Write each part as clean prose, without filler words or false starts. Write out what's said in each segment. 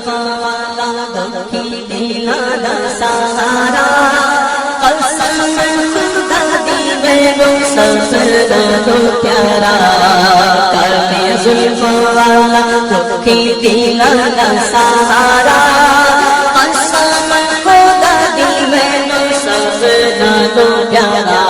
जुल्फा वाला दुखी दिला दा सहारा कसम खुदा दी मैनू सबदा तो प्यारा काले जुल्फा वाला दुखी दिला दा सहारा कसम खुदा दी मैनू सबदा तो प्यारा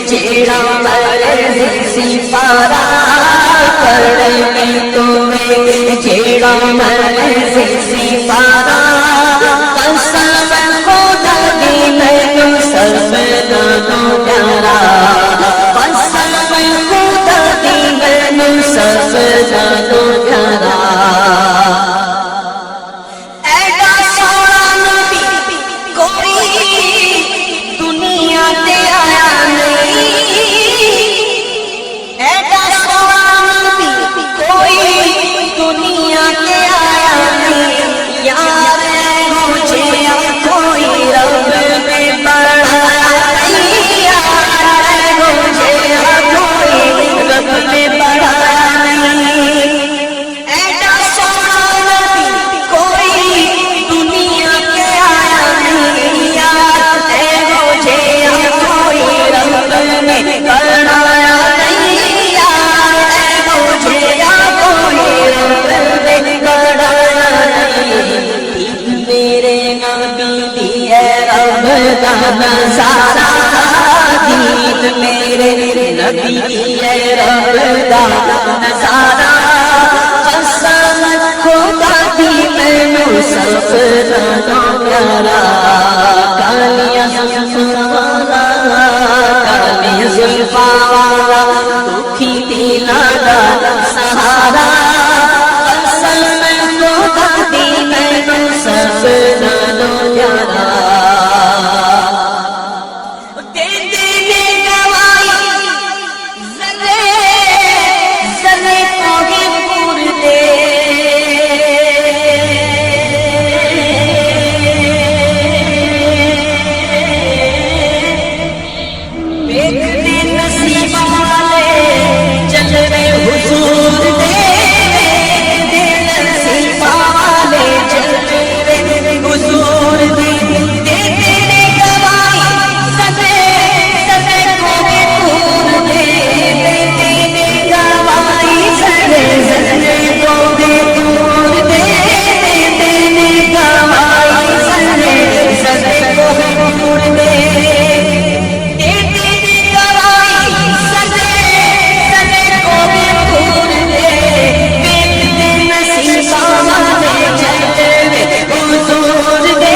जेड़ा मर्ज़ी सिपारा पढ़ में तुम्हें जेड़ा मर्ज़ी सिपारा कसम खुदा दी मैनू सबदा तो प्यारा कसम खुदा दी मैनू सबदा तो प्यारा ऐडा सोहना नबी कोई दुनिया ते आया दुनिया के आया नहीं यार मुझे कोई रब में बढ़ाया नहीं यार मुझे कोई रब में बढ़ाया नहीं ऐसा सोना नबी कोई दुनिया के आया नहीं यार मुझे कोई रब में बढ़ाया नहीं यार मुझे मेरे नबी दी है रब दा नज़ारा दीद मेरे नबी दी है रब दा नज़ारा कसम खुदा दी मैनू सबदा तो प्यारा कालिया जुल्फा वाला दुखी दिला दा सहारा सबदा तो प्यारा दे दे गवाही ज़रे ज़रे कोगे पूर दे देखने नसीब वाले चल रहे हुजूर दे हुजूर दी दे दे गवाही सदे सदे कोगे पूर दे दे दे गवाही सदे सदे कोगे पूर दे दे दे गवाही सदे सदे कोगे पूर दे दे दे गवाही सदे सदे कोगे पूर दे दे नसीब वाले चलते हुजूर दे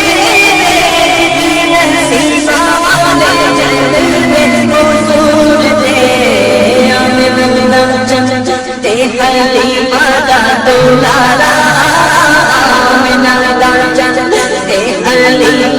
नसीब वाले चलते हुजूर दे आमिना चलते हलीमा दा दुलारा आमिना चलते हलीमा